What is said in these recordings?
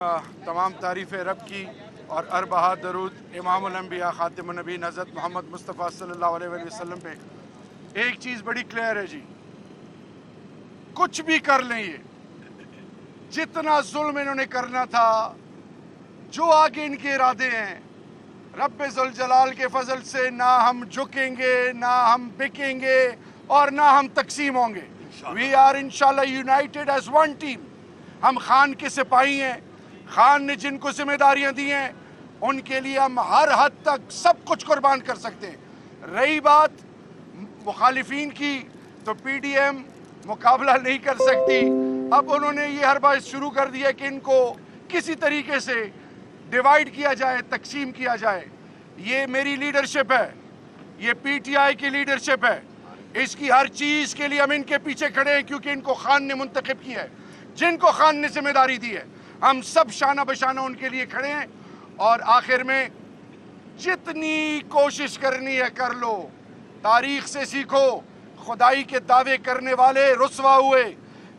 तमाम तारीफ़ रब की और अरबहा दरूद इमामुल अंबिया खातिमुन नबीन हज़रत मोहम्मद मुस्तफ़ा सल्लल्लाहु अलैहि वसल्लम पे। एक चीज़ बड़ी क्लियर है जी, कुछ भी कर लें, ये जितना जुल्म इन्होंने करना था, जो आगे इनके इरादे हैं, रब्बे ज़ुल जलाल के फजल से ना हम झुकेंगे, ना हम बिकेंगे और ना हम तकसीम होंगे। वी आर इंशाल्लाह यूनाइटेड एज वन टीम। हम खान के सिपाही हैं। खान ने जिनको जिम्मेदारियां दी हैं उनके लिए हम हर हद तक सब कुछ कुर्बान कर सकते हैं। रही बात मुखालिफिन की, तो पीडीएम मुकाबला नहीं कर सकती। अब उन्होंने ये हर बार शुरू कर दिया कि इनको किसी तरीके से डिवाइड किया जाए, तकसीम किया जाए। ये मेरी लीडरशिप है, ये पीटीआई की लीडरशिप है। इसकी हर चीज़ के लिए हम इनके पीछे खड़े हैं, क्योंकि इनको खान ने मुंतखब किया है, जिनको खान ने जिम्मेदारी दी है। हम सब शाना बशाना उनके लिए खड़े हैं। और आखिर में जितनी कोशिश करनी है कर लो, तारीख से सीखो। खुदाई के दावे करने वाले रुसवा हुए।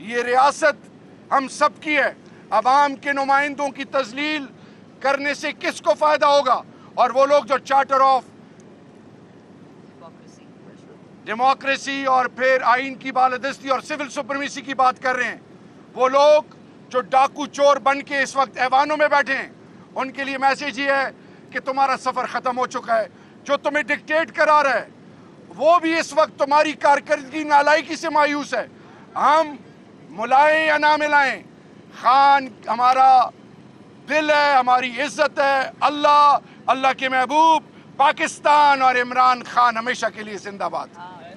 ये रियासत हम सब की है। अवाम के नुमाइंदों की तजलील करने से किसको फ़ायदा होगा? और वो लोग जो चार्टर ऑफ डेमोक्रेसी और फिर आइन की बालादस्ती और सिविल सुप्रीमेसी की बात कर रहे हैं, वो लोग जो डाकू चोर बन के इस वक्त ऐवानों में बैठे हैं, उनके लिए मैसेज ये है कि तुम्हारा सफ़र ख़त्म हो चुका है। जो तुम्हें डिक्टेट करा रहा है वो भी इस वक्त तुम्हारी कारकर्दगी नालायकी से मायूस है। हम मुलाएं या ना मिलाएं, खान हमारा दिल है, हमारी इज्जत है। अल्लाह, अल्लाह के महबूब, पाकिस्तान और इमरान खान हमेशा के लिए जिंदाबाद।